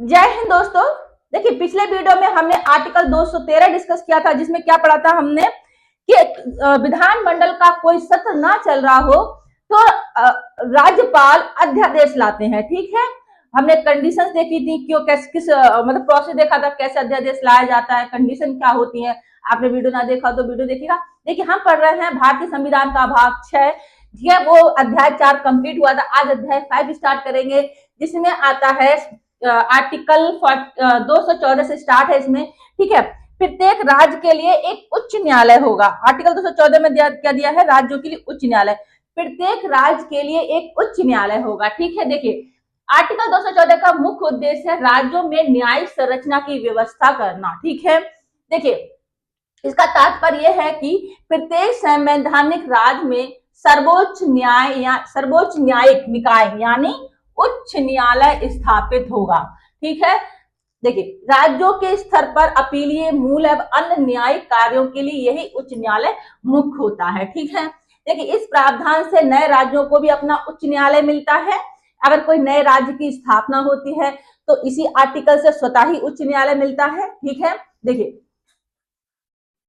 जय हिंद दोस्तों। देखिए, पिछले वीडियो में हमने आर्टिकल 213 डिस्कस किया था, जिसमें क्या पढ़ा था हमने कि विधानमंडल का कोई सत्र ना चल रहा हो तो राज्यपाल अध्यादेश लाते हैं। ठीक है, हमने कंडीशंस देखी थी, क्यों कैसे किस मतलब प्रोसेस देखा था, कैसे अध्यादेश लाया जाता है, कंडीशन क्या होती है। आपने वीडियो ना देखा तो वीडियो देखिएगा। देखिए, हम पढ़ रहे हैं भारतीय संविधान का भाग 6। ठीक है, वो अध्याय 4 कंप्लीट हुआ था, आज अध्याय 5 स्टार्ट करेंगे, जिसमें आता है आर्टिकल 214 से स्टार्ट है इसमें। ठीक है, प्रत्येक राज्य के लिए एक उच्च न्यायालय होगा। आर्टिकल 214 में क्या दिया है, राज्यों के लिए उच्च न्यायालय, प्रत्येक राज्य के लिए एक उच्च न्यायालय होगा। ठीक है, देखिए आर्टिकल 214 का मुख्य उद्देश्य है राज्यों में न्यायिक संरचना की व्यवस्था करना। ठीक है, देखिए इसका तात्पर्य यह है कि प्रत्येक संवैधानिक राज्य में सर्वोच्च न्यायिक निकाय यानी उच्च न्यायालय स्थापित होगा। ठीक है, देखिए राज्यों के स्तर पर अपीलीय मूल एवं अन्य न्यायिक कार्यों के लिए यही उच्च न्यायालय मुख्य होता है। ठीक है, देखिए इस प्रावधान से नए राज्यों को भी अपना उच्च न्यायालय मिलता है। अगर कोई नए राज्य की स्थापना होती है तो इसी आर्टिकल से स्वतः ही उच्च न्यायालय मिलता है। ठीक है, देखिए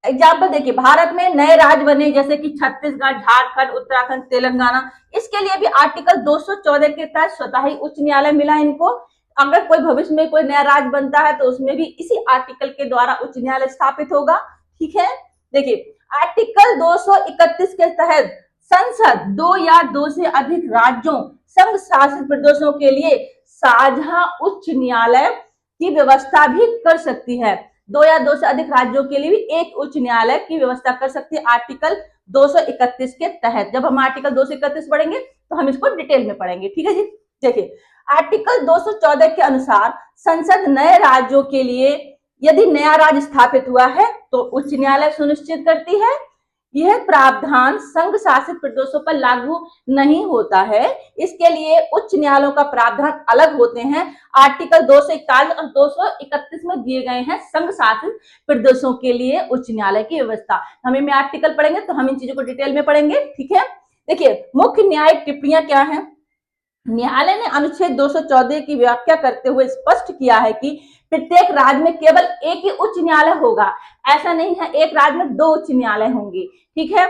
एग्जाम्पल देखिए, भारत में नए राज्य बने जैसे कि छत्तीसगढ़, झारखंड, उत्तराखंड, तेलंगाना, इसके लिए भी आर्टिकल 214 के तहत स्वतः ही उच्च न्यायालय मिला इनको। अगर कोई भविष्य में कोई नया राज्य बनता है तो उसमें भी इसी आर्टिकल के द्वारा उच्च न्यायालय स्थापित होगा। ठीक है, देखिए आर्टिकल 231 के तहत संसद दो या दो से अधिक राज्यों, संघ शासित प्रदेशों के लिए साझा उच्च न्यायालय की व्यवस्था भी कर सकती है। दो या दो से अधिक राज्यों के लिए भी एक उच्च न्यायालय की व्यवस्था कर सकती है आर्टिकल 231 के तहत। जब हम आर्टिकल 231 पढ़ेंगे तो हम इसको डिटेल में पढ़ेंगे। ठीक है जी, देखिए आर्टिकल 214 के अनुसार संसद नए राज्यों के लिए यदि नया राज्य स्थापित हुआ है तो उच्च न्यायालय सुनिश्चित करती है। यह प्रावधान संघ शासित प्रदेशों पर लागू नहीं होता है, इसके लिए उच्च न्यायालयों का प्रावधान अलग होते हैं। आर्टिकल 241 और 231 में दिए गए हैं संघ शासित प्रदेशों के लिए उच्च न्यायालय की व्यवस्था। हम इनमें आर्टिकल पढ़ेंगे तो हम इन चीजों को डिटेल में पढ़ेंगे। ठीक है, देखिए मुख्य न्यायिक टिप्पणियां क्या है। न्यायालय ने अनुच्छेद 214 की व्याख्या करते हुए स्पष्ट किया है कि प्रत्येक राज्य में केवल एक ही उच्च न्यायालय होगा। ऐसा नहीं है एक राज्य में दो उच्च न्यायालय होंगे। ठीक है,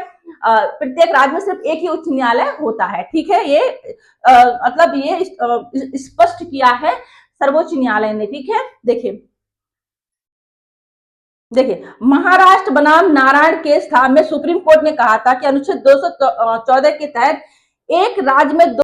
प्रत्येक राज्य में सिर्फ एक ही उच्च न्यायालय होता है। ठीक है, ये मतलब ये स्पष्ट किया है सर्वोच्च न्यायालय ने। ठीक है, देखिए महाराष्ट्र बनाम नारायण केस था में सुप्रीम कोर्ट ने कहा था कि अनुच्छेद 214 के तहत एक राज्य में